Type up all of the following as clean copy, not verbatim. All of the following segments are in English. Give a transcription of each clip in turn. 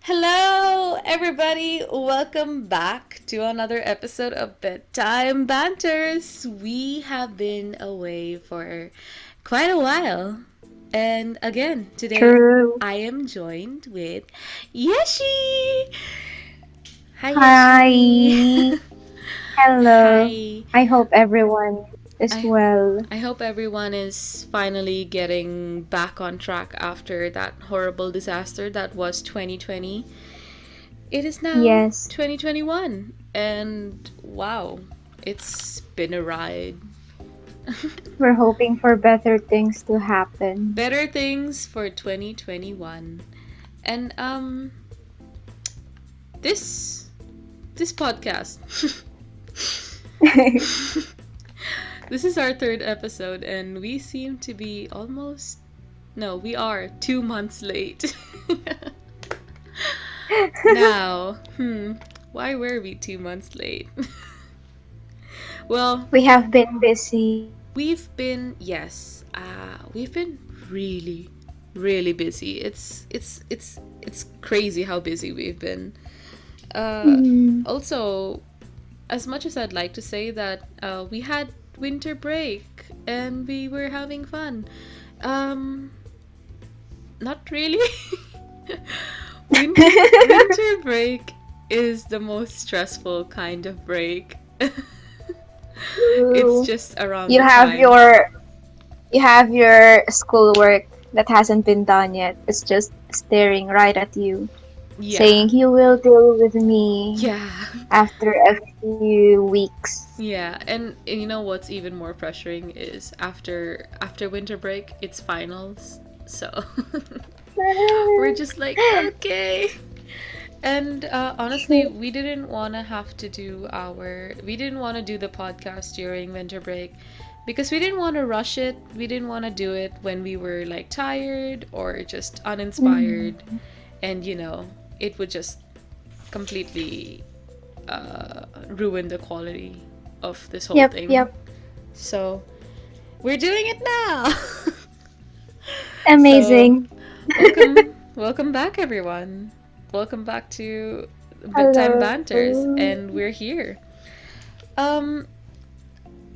Hello, everybody. Welcome back to another episode of Bedtime Banters. We have been away for quite a while. And again, today True. I am joined with Yeshi. Hi, Yeshi. Hi. Hello. Hi. I hope everyone is I well. I hope everyone is finally getting back on track after that horrible disaster that was 2020. It is now Yes, 2021, and wow, it's been a ride. we're hoping for better things to happen. Better things for 2021. And this this podcast. This is our third episode and we seem to be almost no, we are 2 months late. Now, why were we 2 months late? Well, We have been busy. we've been really, really busy. It's crazy how busy we've been. Mm, Also, as much as I'd like to say that we had winter break and we were having fun, um, not really. Winter break is the most stressful kind of break. It's true. just around You the have time. your you have your schoolwork that hasn't been done yet. It's just staring right at you, Yeah. saying you will deal with me Yeah. after a few weeks. Yeah, and you know what's even more pressuring is after winter break, it's finals. So we're just like, okay. And honestly, we didn't want to do the podcast during winter break because we didn't want to rush it. We didn't want to do it when we were like tired or just uninspired, Mm. and it would just completely ruin the quality of this whole Yep, thing. yep. So we're doing it now. So Amazing. welcome back, everyone. Welcome back to Bedtime Banters, Hello. and we're here. Um,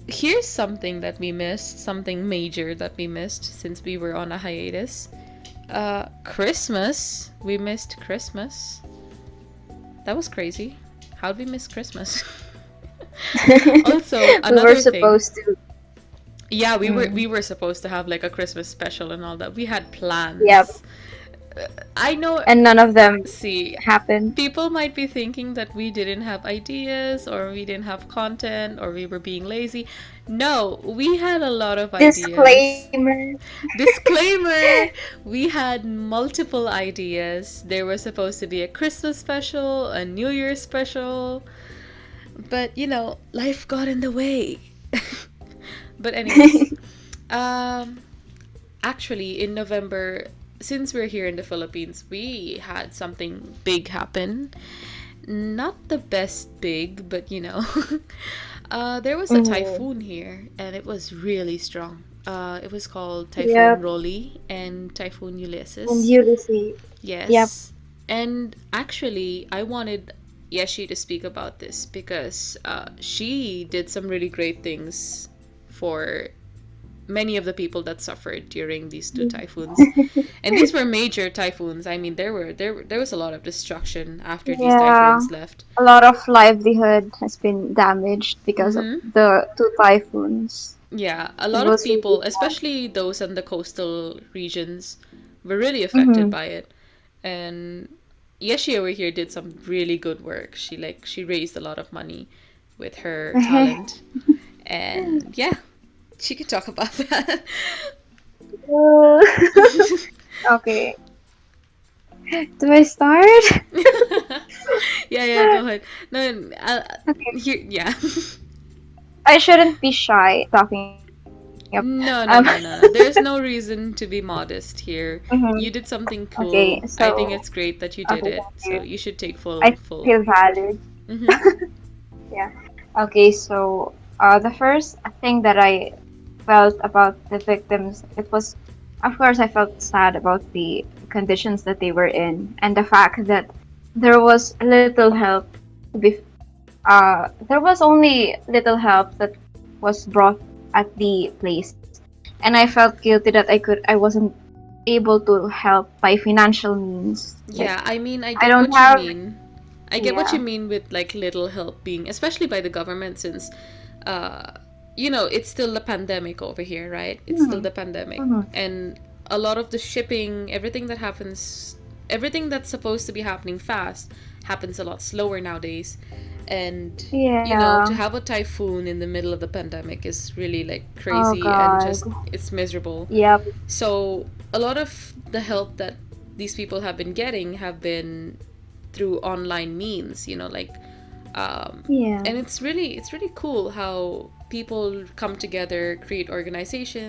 Here's something that we missed, something major that we missed since we were on a hiatus. Christmas. We missed Christmas. That was crazy. How'd we miss Christmas? Also, We were another thing. supposed to. Yeah, we were Mm, we were supposed to have like a Christmas special and all that. We had yep. plans. I know. And none of them See, happened. people might be thinking that we didn't have ideas or we didn't have content or we were being lazy. No, we had a lot of ideas. Disclaimer. Disclaimer, we had multiple ideas. There was supposed to be a Christmas special, a New Year's special, but life got in the way. But anyways, um actually in November, since we're here in the Philippines, we had something big happen. Not the best big, but there was a Mm, typhoon here, and it was really strong. It was called Typhoon yep. Rolly and Typhoon And Ulysses. Ulysses. Yep. Yes. And actually, I wanted Yeshi to speak about this because she did some really great things for many of the people that suffered during these two typhoons. And these were major typhoons. I mean, there was a lot of destruction after these Yeah. typhoons left. A lot of livelihood has been damaged because of Mm-hmm. the two typhoons. Yeah, a It lot of was really people, especially those in the coastal regions, were really sad. affected by it. And Yeshi over here did some really good work. She raised a lot of money with her talent. And yeah, she could talk about that. Okay. Do I start? Yeah, go ahead. No, Okay. here, yeah. I shouldn't be shy talking about No, no, um no, no, no. There's no reason to be modest here. mhm. You did something Okay, cool. I think so it's great that you did okay, it. thank So you. you should take I full. feel valid. Mm-hmm. Yeah. Okay, so the first thing that I felt about the victims, it was, of course, I felt sad about the conditions that they were in, and the fact that there was little help. Bef- there was only little help that was brought at the place, and I felt guilty that I wasn't able to help by financial means. Like Yeah, I mean, I I get don't what you have. mean. I get what you Yeah. mean with like little help being, especially by the government, since, uh, it's still the pandemic over here, right? It's still Mm-hmm. the pandemic, Mm-hmm. and a lot of the shipping, everything that happens, everything that's supposed to be happening fast, happens a lot slower nowadays, and to Yeah. have a typhoon in the middle of the pandemic is really like Oh crazy and God. just it's miserable. Yep. So a lot of the help that these people have been getting have been through online means, like, Yeah. and it's really cool how people come together, create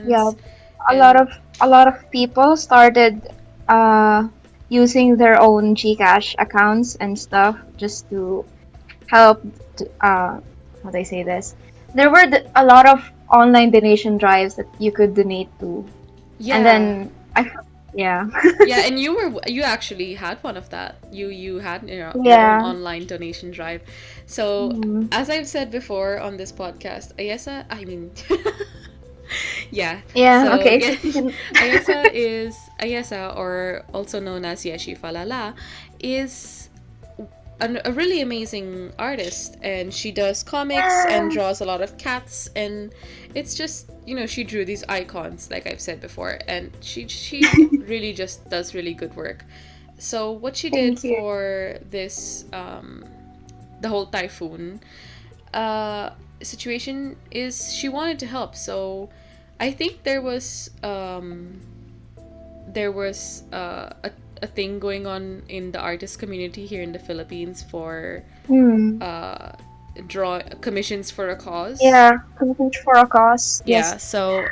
Yeah. organizations, A lot and of people started uh using their own Gcash accounts and stuff just to help. How do I say this? There were a lot of online donation drives that you could donate to, and yeah. then yeah. Yeah, and you actually had one of that. You had your own Yeah. online donation drive. So Mm. as I've said before on this podcast, yeah. Yeah. So Okay. yeah, Ayesa, or also known as Yeshi Falala, is a really amazing artist, and she does comics and draws a lot of cats, and it's just she drew these icons, like I've said before, and she really just does really good work. So what she did Thank you. for this the whole typhoon uh situation is she wanted to help. So I think there was a thing going on in the artist community here in the Philippines for Hmm. uh, draw commissions for a cause. Yeah. Commitment for a cause. Yeah, Yes. so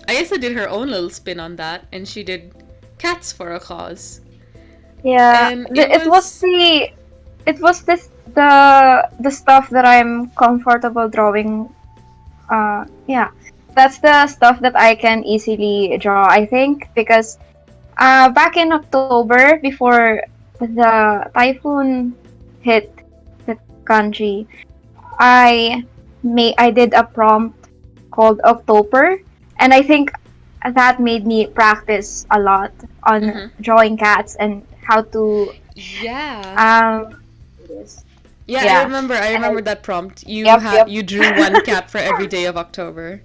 Ayesa did her own little spin on that, and she did cats for a cause, Yeah. and it It was was the stuff that I'm comfortable drawing. Yeah. That's the stuff that I can easily draw, I think, because back in October, before the typhoon hit the country, I did a prompt called October, and I think that made me practice a lot on mm-hmm. drawing cats and how to Yeah. um yes. Yeah, I Yeah. remember. I And I, remember that prompt. You yep, had yep. you drew one cat for every day of October.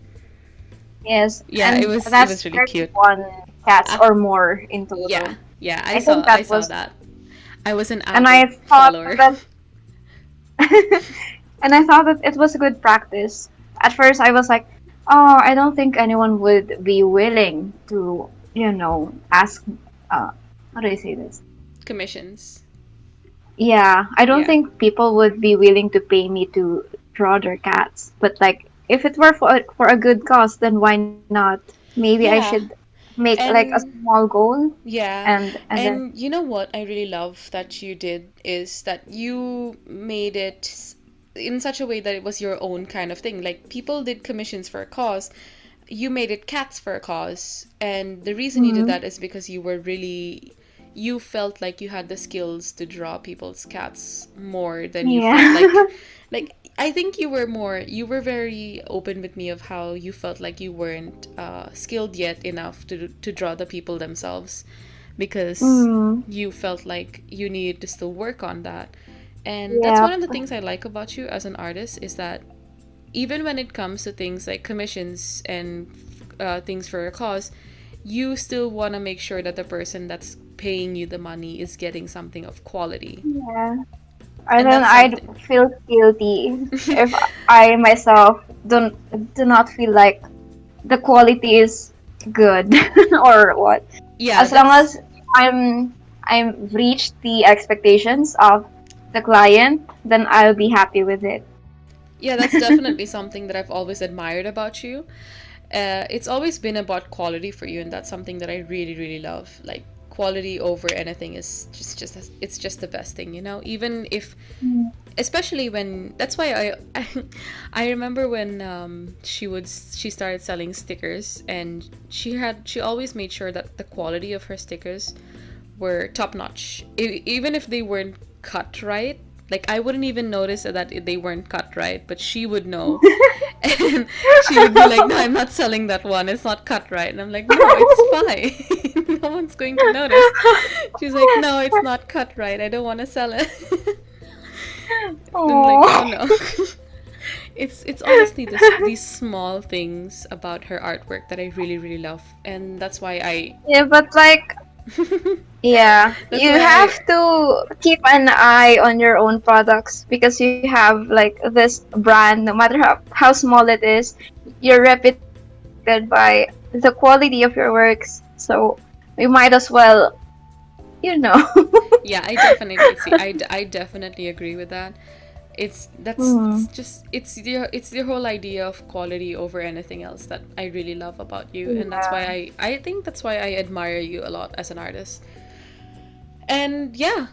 Yes, Yeah, it and was it that's was really cute. 31 cats Ah, or more in yeah, total. yeah. I I saw think I that saw was, that. I was an and avid I thought follower. that and I thought that it was a good practice. At first, I was like, "Oh, I don't think anyone would be willing to, ask." How do I say this? Commissions. Yeah, I don't Yeah. think people would be willing to pay me to draw their cats. But like, if it were for a good cause, then why not? Maybe I should Yeah. make like a And small goal, yeah, and then and you know what I really love that you did is that you made it in such a way that it was your own kind of thing. Like people did commissions for a cause, you made it cats for a cause, and the reason you did mm, that is because you felt like you had the skills to draw people's cats more than you felt yeah, like I think you were very open with me of how you felt like you weren't skilled yet enough to draw the people themselves, because mm, you felt like you needed to still work on that. And that's yeah, one of the things I like about you as an artist, is that even when it comes to things like commissions and things for a cause, you still want to make sure that the person that's paying you the money is getting something of quality. yeah. And And then that's I'd something. feel guilty if I myself do not feel like the quality is good or what. Yeah, As long that's as I'm reached the expectations of the client, then I'll be happy with it. yeah, that's definitely something that I've always admired about you. It's always been about quality for you, and that's something that I really, really love. Like, quality over anything is it's just the best thing, you know. Even if, especially when, that's why I remember when she started selling stickers, and she always made sure that the quality of her stickers were top notch, even if they weren't cut right. Like, I wouldn't even notice that they weren't cut right, but she would know. And she would be like, "No, I'm not selling that one. It's not cut right." And I'm like, "No, it's fine. No one's going to notice." She's like, "No, it's not cut right. I don't want to sell it." I'm like, "Oh Oh. no." It's honestly these small things about her artwork that I really, really love, and that's why I Yeah, but like, yeah, that's you why have to keep an eye on your own products because you have like this brand, no matter how small it is, you're reputed by the quality of your works. So we might as well, you know. Yeah, I definitely see. I definitely agree with that. It's Mm, just it's the whole idea of quality over anything else that I really love about you, and that's why yeah. I think that's why I admire you a lot as an artist. And yeah,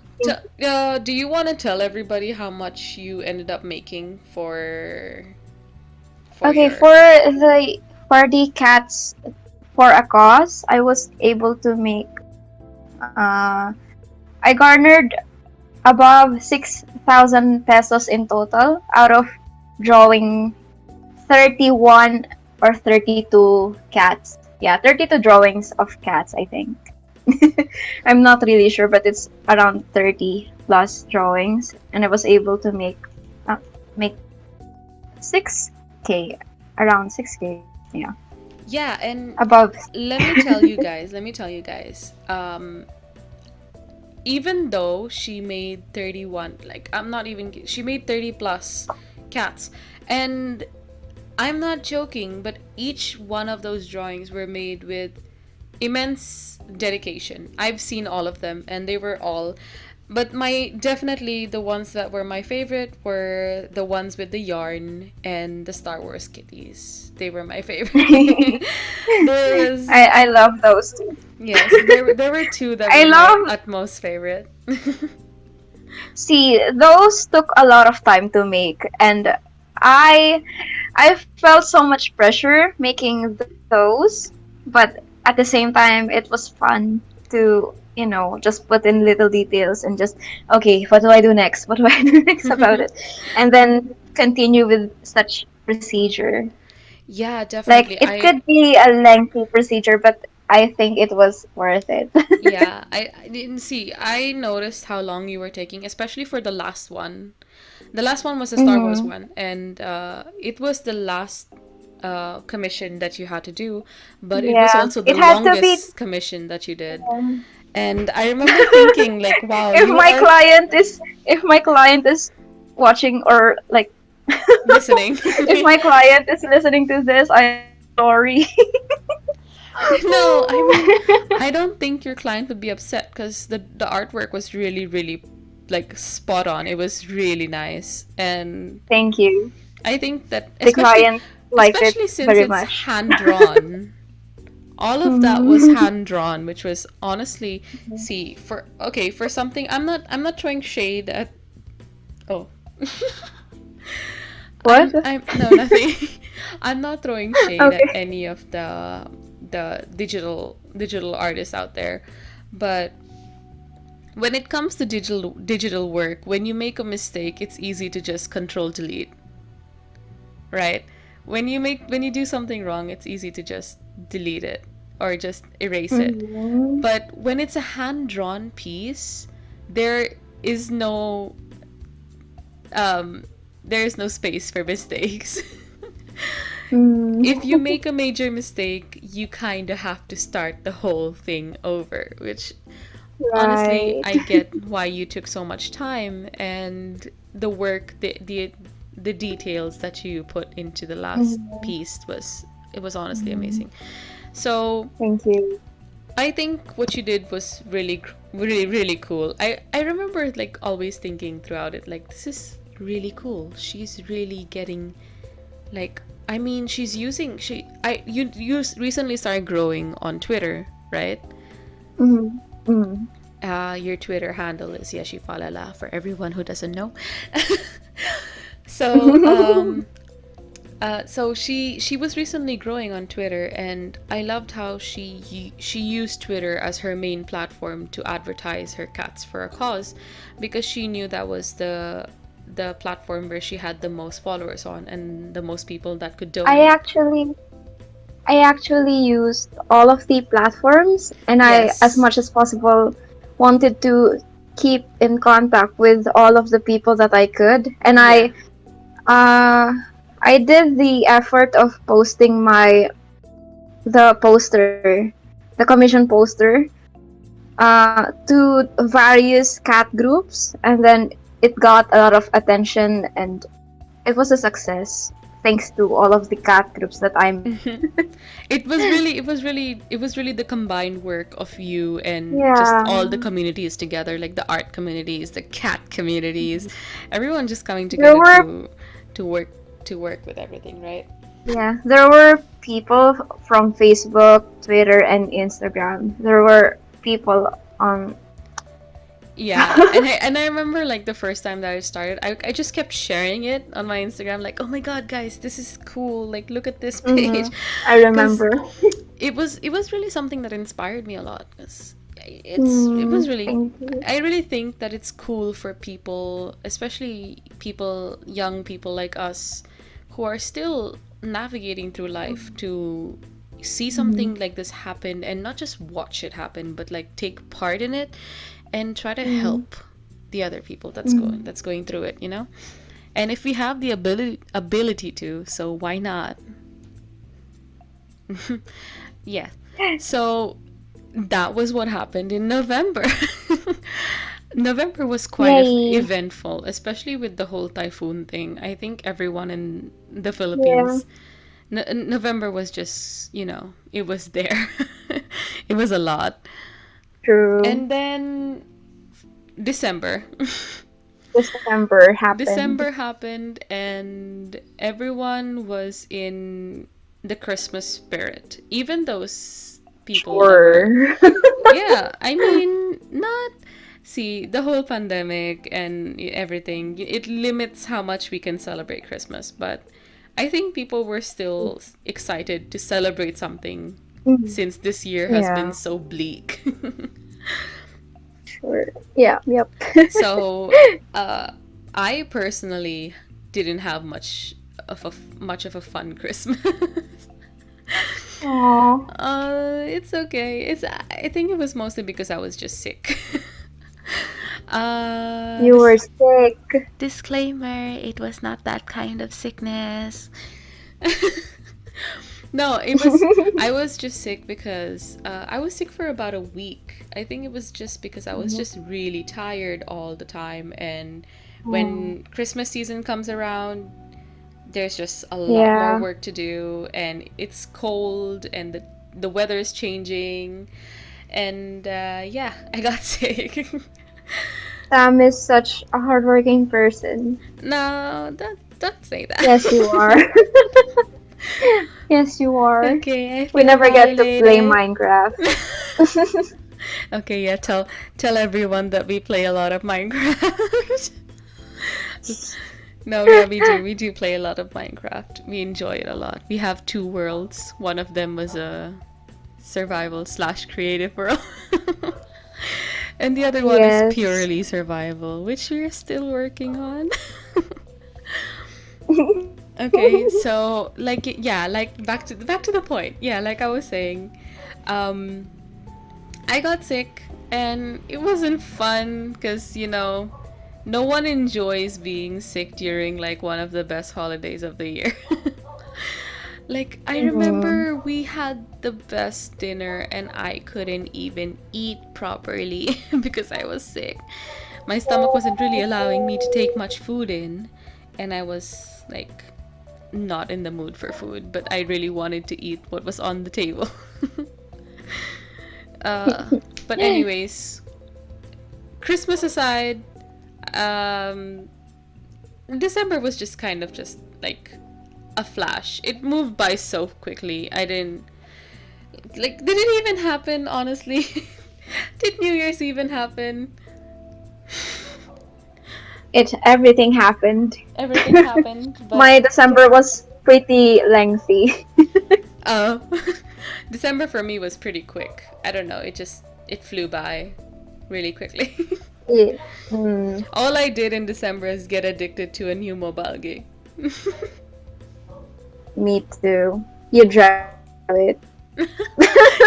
do you want to tell everybody how much you ended up making for Okay, your? for the cats for a cause, I was able to make. Uh, I garnered above 6,000 pesos in total out of drawing 31 or 32 cats. Yeah, 32 drawings of cats, I think. I'm not really sure, but it's around 30 plus drawings, and I was able to make 6k, around 6k. Yeah, Yeah, and above. let me tell you guys, even though she made 31, like, I'm not even she made 30 plus cats, and I'm not joking, but each one of those drawings were made with immense dedication. I've seen all of them, and they were all, but my definitely the ones that were my favorite were the ones with the yarn and the Star Wars kitties. They were my favorite. There was, I love those two. yes, there were two that I were my love utmost favorite. See, those took a lot of time to make, and I I felt so much pressure making those, but at the same time, it was fun to, just put in little details and just, okay, what do I do next? What do I do next about it? And then continue with such procedure. Yeah, Like, definitely. it could be a lengthy procedure, but I think it was worth it. Yeah, I didn't see. I noticed how long you were taking, especially for the last one. The last one was the Star Wars Hmm. one, and it was the last commission that you had to do, but it was Yeah, also the it had to be. longest commission that you did. And I remember thinking, like, wow, if you my are client is if my client is watching, or like, listening. if my client is listening to this, I'm sorry. No, I mean, I don't think your client would be upset because the artwork was really, really, like, spot on. It was really nice, and Thank you. I think that The client liked it especially since very it's much. hand drawn, all of that was Mhm. hand drawn, which was honestly, see, for something, I'm not throwing shade at, oh. What? I'm no, nothing. I'm not throwing shade at Okay. any of the digital artists out there, but when it comes to digital work, when you make a mistake, it's easy to just control delete, right? When you do something wrong, it's easy to just delete it or just erase it. Mhm. But when it's a hand drawn piece, there is no um there is no space for mistakes. If you Mm. make a major mistake, you kind of have to start the whole thing over, which honestly, Right. I get why you took so much time, and the work, the details that you put into the last Mhm. piece was honestly Mhm. amazing. So Thank you. I think what you did was really, really, really cool. I remember, like, always thinking throughout it, like, this is really cool. She's really getting, like, I mean, she's using she I you recently started growing on Twitter, right? Mhm. Mm. Your Twitter handle is Yeshifalala for everyone who doesn't know. So, so she was recently growing on Twitter, and I loved how she used Twitter as her main platform to advertise her Cats for a Cause, because she knew that was the platform where she had the most followers on and the most people that could I donate. actually I actually used all of the platforms, and I, as Yes. much as possible, wanted to keep in contact with all of the people that I could. And Yeah. uh, I did the effort of posting the poster, the commission poster, to various cat groups, and then it got a lot of attention, and it was a success thanks to all of the cat groups that I'm in. It was really the combined work of you and just Yeah. all the communities together, like the art communities, the cat communities, everyone just coming There together were to work to work with everything, right? Yeah, there were people from Facebook, Twitter, and Instagram. There were people on. Yeah, and I remember like the first time that I started, I just kept sharing it on my Instagram, like, oh my god, guys, this is cool, like look at this page, Mhm. I because remember. it was really something that inspired me a lot, because it was really, Thank you. I really think that it's cool for people, especially people, young people like us, who are still navigating through life, to see Mhm. something like this happen and not just watch it happen, but like take part in it and try to Mhm. help the other people Mhm. that's going through it, you know. And if we have the ability to, so why not? Yeah. So that was what happened in November. November was quite Yay! eventful, especially with the whole typhoon thing. I think everyone in the Yeah. Philippines, November was just, it was there. It was a lot. True. And then December. December happened. December happened, and everyone was in the Christmas spirit. Even those people that were, Sure. yeah, I mean, not. See, the whole pandemic and everything, it limits how much we can celebrate Christmas. But I think people were still excited to celebrate something Mhm. since this year has been Yeah. so bleak. Sure. Yeah. Yep. So, uh, I personally didn't have much of a fun Christmas. Aw. It's okay. I think it was mostly because I was just sick. You were This sick. disclaimer: it was not that kind of sickness. No, it was. I was just sick because I was sick for about a week. I think it was just because I was Mhm. just really tired all the time, and Mm. when Christmas season comes around, there's just a lot more Yeah. work to do, and it's cold, and the weather is changing, and yeah, I got sick. Sam is such a hardworking person. No, don't say that. Yes, you are. Yes, you are. Okay, I We feel never get to play violated. Minecraft. Okay, yeah, tell everyone that we play a lot of Minecraft. No, yeah, we do play a lot of Minecraft. We enjoy it a lot. We have two worlds. One of them was a survival/creative world. And the other one is Yes. purely survival, which we're still working on. Okay, so like yeah, like back to the point. Yeah, like I was saying, um I got sick, and it wasn't fun because, no one enjoys being sick during like one of the best holidays of the year. Like, I Mhm. remember we had the best dinner and I couldn't even eat properly because I was sick. My stomach wasn't really allowing me to take much food in, and I was like not in the mood for food, but I really wanted to eat what was on the table. uh, but anyways, Christmas aside, um, December was just kind of just like a flash. It moved by so quickly. I didn't like did it even happen, honestly? Did New Year's even happen? Everything happened. Everything happened, but My December was pretty lengthy. uh, December for me was pretty quick. I don't know. It flew by really quickly. Yeah. Mm, All I did in December is get addicted to a new mobile game. me too. You dragged me to it.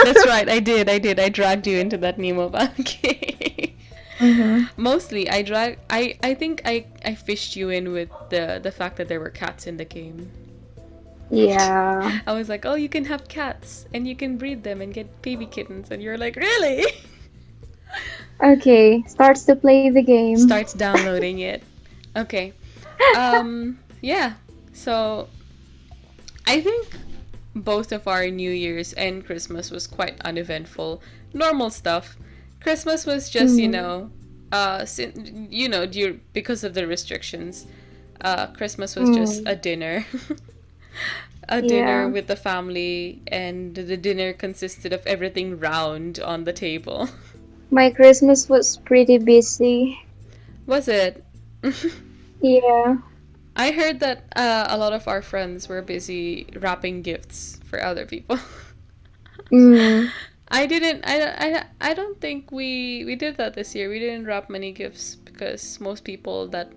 That's right. I did. I dragged you into that new mobile game. Mm-hmm. Mostly, I think I fished you in with the fact that there were cats in the game. Yeah. I was like, oh, you can have cats and you can breed them and get baby kittens, and you're like, really? Okay, starts to play the game. Starts downloading it. Okay. Yeah. So I think both of our New Year's and Christmas was quite uneventful. Normal stuff. Christmas was just, because of the restrictions. Christmas was just a dinner. A dinner Yeah. with the family, and the dinner consisted of everything round on the table. My Christmas was pretty busy. Was it? Yeah. I heard that a lot of our friends were busy wrapping gifts for other people. Mm. I didn't. I don't think we did that this year. We didn't wrap many gifts because most people that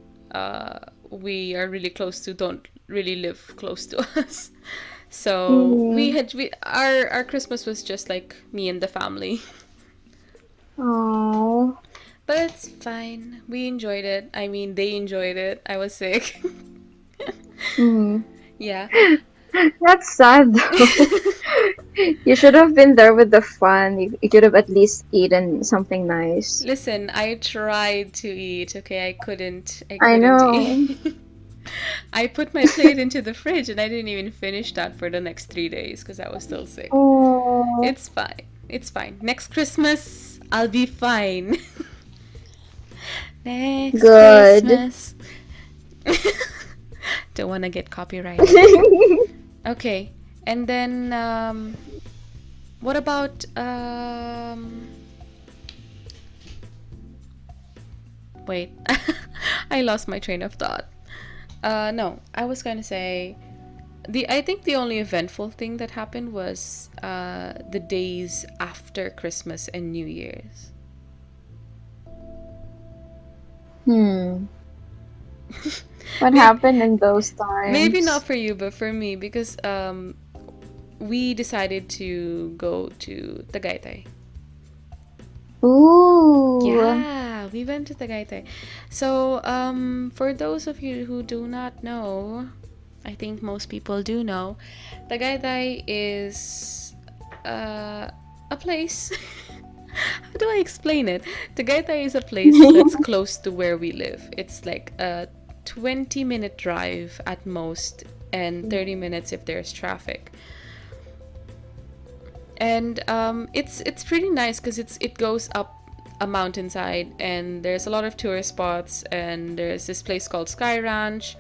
we are really close to don't really live close to us. So Mm. our Christmas was just like me and the family. Oh. But it's fine. We enjoyed it. I mean, they enjoyed it. I was sick. Mm. Yeah. That's sad though. You should have been there with the fun. You could have at least eaten something nice. Listen, I tried to eat, okay? I couldn't. I I couldn't know. eat. I put my plate into the fridge and I didn't even finish that for the next 3 days because I was still sick. Oh. It's fine. It's fine. Next Christmas, I'll be fine. Next Good. Christmas. Don't want to get copyrighted. Okay. And then, what about, wait. I lost my train of thought. No, I was gonna say, I think the only eventful thing that happened was the days after Christmas and New Year's. Hmm. What happened in those times? Maybe not for you, but for me, because we decided to go to Tagaytay. Ooh. Yeah, we went to Tagaytay. So, for those of you who do not know, I think most people do know, Tagaytay is a place. How do I explain it? Tagaytay is a place that's close to where we live. It's like a 20-minute drive at most, and 30 minutes if there's traffic. And it's pretty nice because it goes up a mountainside, and there's a lot of tourist spots, and there's this place called Sky Ranch,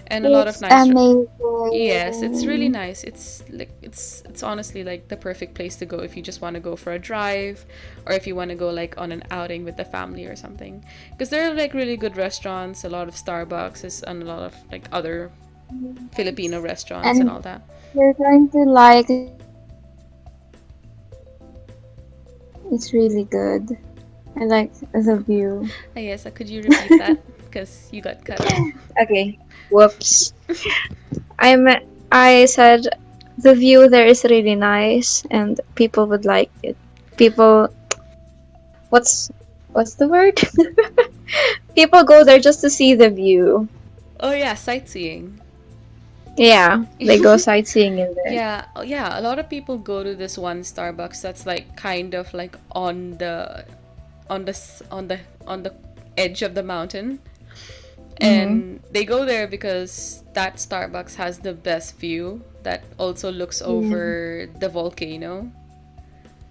and a lot of It's nice. amazing. Yes, it's really nice. It's like it's honestly like the perfect place to go if you just want to go for a drive, or if you want to go like on an outing with the family or something. Because there are like really good restaurants, a lot of Starbucks, and a lot of like other Filipino restaurants and all And that. you're going to like it's really good. I like the view. Yes, could you repeat that? Because you got cut off. Okay. Whoops. I said the view there is really nice and people would like it. People what's the word? People go there just to see the view. Oh yeah, sightseeing. Yeah, they go sightseeing in there. Yeah, yeah. A lot of people go to this one Starbucks that's like kind of like on the edge of the mountain, and they go there because that Starbucks has the best view that also looks over the volcano,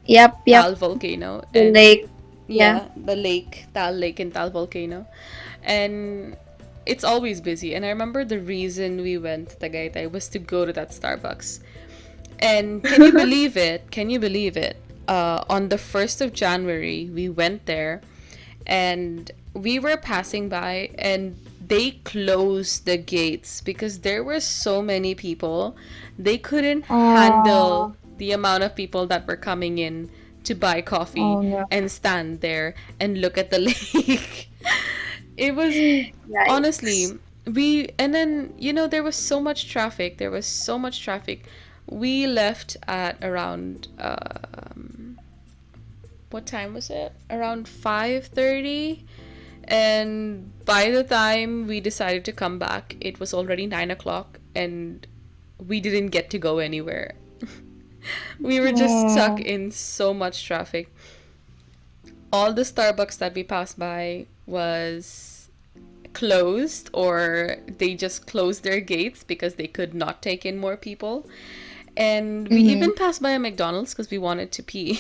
Yep, Tal volcano, the and lake. yeah, the lake, Tal Lake and Tal volcano, and it's always busy. And I remember the reason we went to Tagaytay was to go to that Starbucks. And can you believe it? Can you believe it? on the 1st of January, we went there and we were passing by and they closed the gates because there were so many people. They couldn't handle Oh, the amount of people that were coming in to buy coffee oh no. and stand there and look at the lake. It was Yikes. honestly, we and then there was so much traffic. There was so much traffic. We left at around what time was it? Around 5:30. And by the time we decided to come back, it was already 9 o'clock, and we didn't get to go anywhere. We were just stuck Oh, in so much traffic. All the Starbucks that we passed by was closed, or they just closed their gates because they could not take in more people. And we mm-hmm. even passed by a McDonald's because we wanted to pee.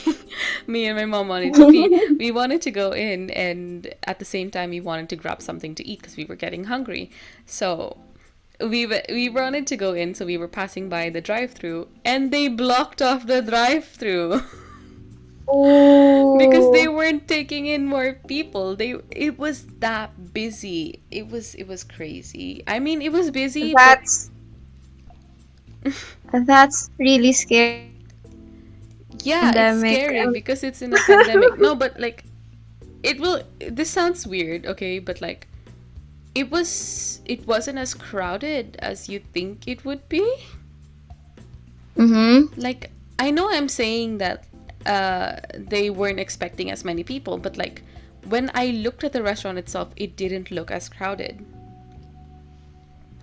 Me and my mom wanted to pee. We wanted to go in, and at the same time, we wanted to grab something to eat because we were getting hungry. So we wanted to go in, so we were passing by the drive-through, and they blocked off the drive-through because they Oh, weren't taking in more people. It was that busy. It was crazy. I mean, it was busy, but that's that's really scary in a yeah, it's pandemic. scary because it's in a pandemic. No, but like this sounds weird, okay, but like it wasn't as crowded as you think it would be. Mm-hmm. Like, I know I'm saying that they weren't expecting as many people, but like when I looked at the restaurant itself, it didn't look as crowded.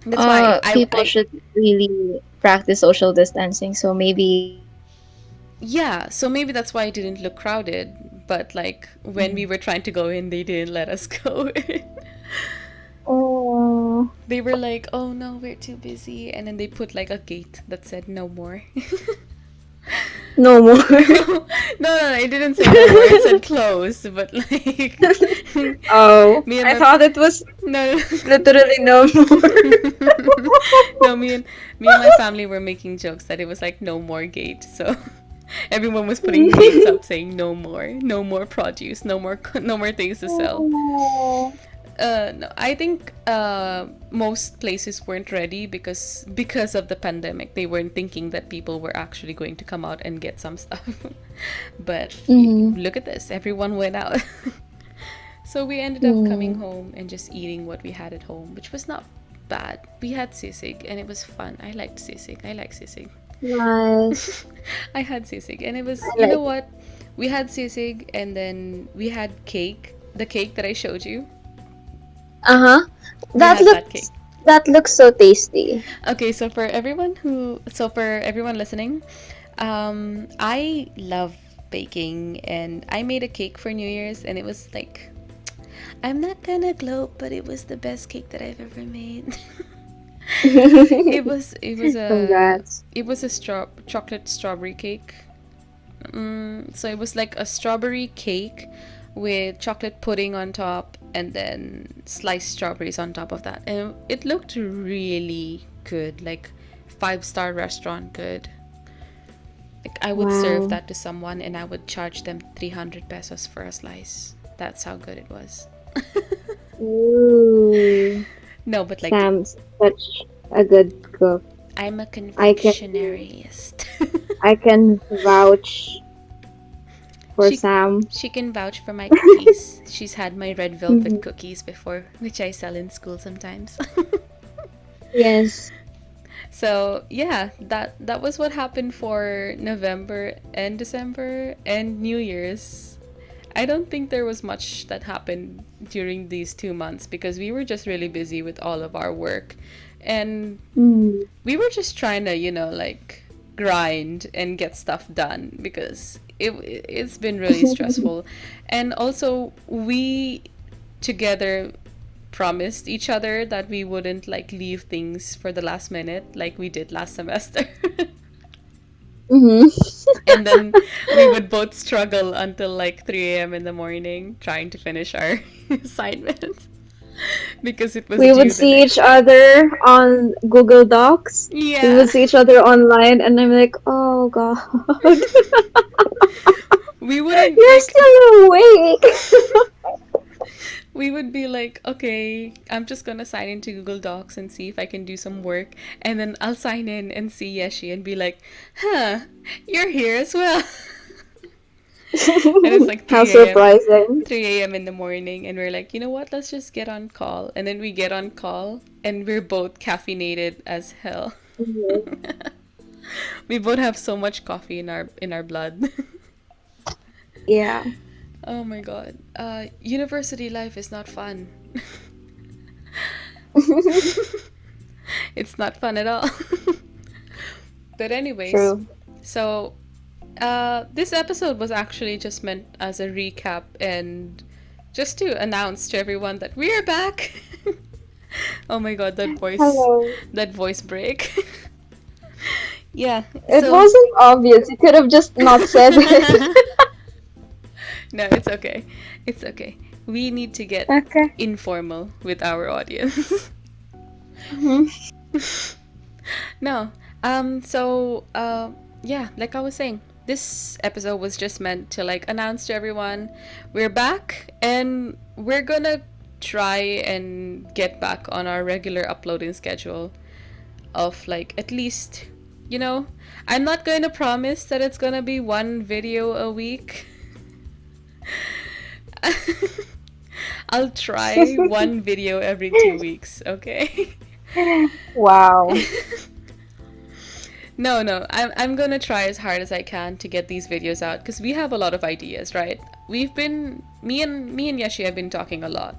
That's why People I should really practice social distancing, so maybe yeah, so maybe that's why it didn't look crowded. But like when we were trying to go in, they didn't let us go in. oh, They were like, "Oh no, we're too busy," and then they put like a gate that said no more. no more. No, it didn't say no more. It said close, but like Oh, me and I my thought it was no, literally no more. no, me and my family were making jokes that it was like no more gate. So everyone was putting gates up saying no more produce, no more things to sell. Oh. No, I think most places weren't ready because of the pandemic. They weren't thinking that people were actually going to come out and get some stuff. But Mm-hmm. look at this, everyone went out. So we ended up coming Mm. home and just eating what we had at home, which was not bad. We had sisig and it was fun. I liked sisig. I like sisig. Nice. I had sisig and it was, I you know like. what? We had sisig and then we had cake, the cake that I showed you. Uh-huh. We That had that cake. looks that looks so tasty. Okay, so for everyone listening, I love baking and I made a cake for New Year's and it was like, I'm not gonna gloat, but it was the best cake that I've ever made. Congrats. It was a chocolate strawberry cake. So it was like a strawberry cake with chocolate pudding on top and then sliced strawberries on top of that. And it looked really good, like 5-star restaurant good. Like I would serve Wow. that to someone and I would charge them 300 pesos for a slice. That's how good it was. Ooh. No, but like Sam's such a good cook. I'm a I can confectionaryist. I can vouch for she Sam. she can vouch for my cookies. She's had my red velvet Mhm. cookies before, which I sell in school sometimes. Yes. So yeah, that was what happened for November and December and New Year's. I don't think there was much that happened during these 2 months because we were just really busy with all of our work. And Mm. we were just trying to, like grind and get stuff done because it's been really stressful. And also we together promised each other that we wouldn't like leave things for the last minute like we did last semester. Mhm. And then we would both struggle until like 3 a.m. in the morning trying to finish our assignments because it was We would due the see next each day. other on Google Docs. We Yeah. would see each other online, and I'm like, oh God. We wouldn't You're like. still awake. We would be like, okay, I'm just gonna sign into Google Docs and see if I can do some work, and then I'll sign in and see Yeshi and be like, huh, you're here as well. And it's like How 3 a.m. surprising. 3 a.m. in the morning, and we're like, you know what? Let's just get on call. And then we get on call, and we're both caffeinated as hell. Mhm. We both have so much coffee in our blood. Yeah. Oh my god. University life is not fun. It's not fun at all. But anyways, True. so this episode was actually just meant as a recap and just to announce to everyone that we're back. Oh my god, Hello. that voice break. Yeah, It so wasn't obvious. You could have just not said it. no, it's okay. It's okay. We need to get Okay. informal with our audience. Mhm. No. Yeah, like I was saying, this episode was just meant to like announce to everyone we're back and we're gonna try and get back on our regular uploading schedule of like at least, you know, I'm not going to promise that it's gonna be one video a week. I'll try one video every 2 weeks, okay? Wow. No. I'm gonna try as hard as I can to get these videos out because we have a lot of ideas, right? Me and Yashi have been talking a lot,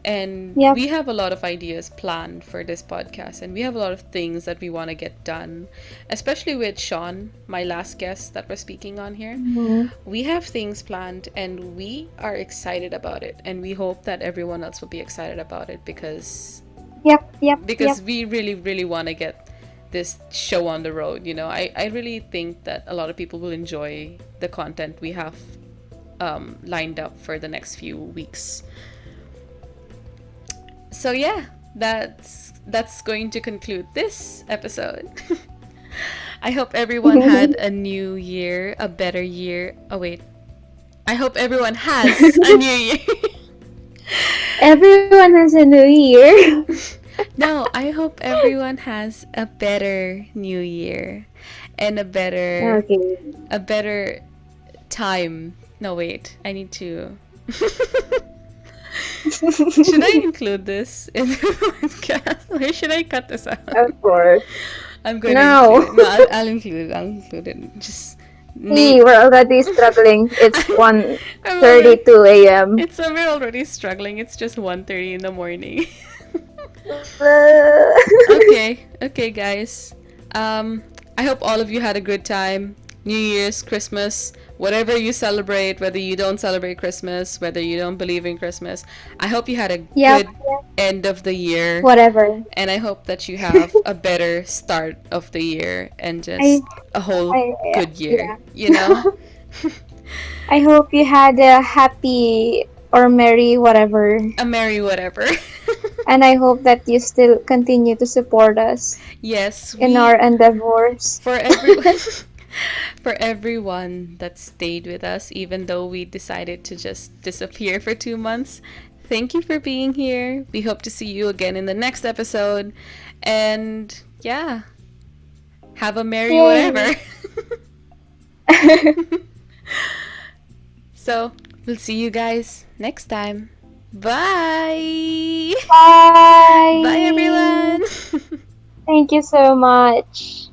and Yep. we have a lot of ideas planned for this podcast, and we have a lot of things that we want to get done, especially with Sean, my last guest that we're speaking on here. Mhm. We have things planned, and we are excited about it, and we hope that everyone else will be excited about it because Yep. we really, really want to get this show on the road. You know, I really think that a lot of people will enjoy the content we have lined up for the next few weeks. So yeah, that's going to conclude this episode. I hope everyone had a new year, a better year. Oh wait, I hope everyone has a new year. Everyone has a new year. No, I hope everyone has a better new year and Okay. a better time. No, wait. I need to Should I include this in the podcast or should I cut this out? Of course. I'm going to No. include it. No, I'll include it. I'll include it. Just See, we're already struggling. It's I'm already, 1:32 a.m. we're already struggling. It's just 1:30 in the morning. Okay, guys. I hope all of you had a good time. New Year's, Christmas, whatever you celebrate, whether you don't celebrate Christmas, whether you don't believe in Christmas. I hope you had a Yep. good end of the year. Whatever. And I hope that you have a better start of the year and just a whole good year, you know? I hope you had a happy or merry whatever. A merry whatever. And I hope that you still continue to support us Yes, in our endeavors. for everyone for everyone that stayed with us even though we decided to just disappear for 2 months. Thank you for being here. We hope to see you again in the next episode. And yeah, have a merry Yay. whatever. So, we'll see you guys next time. Bye. Bye. Bye everyone. Thank you so much.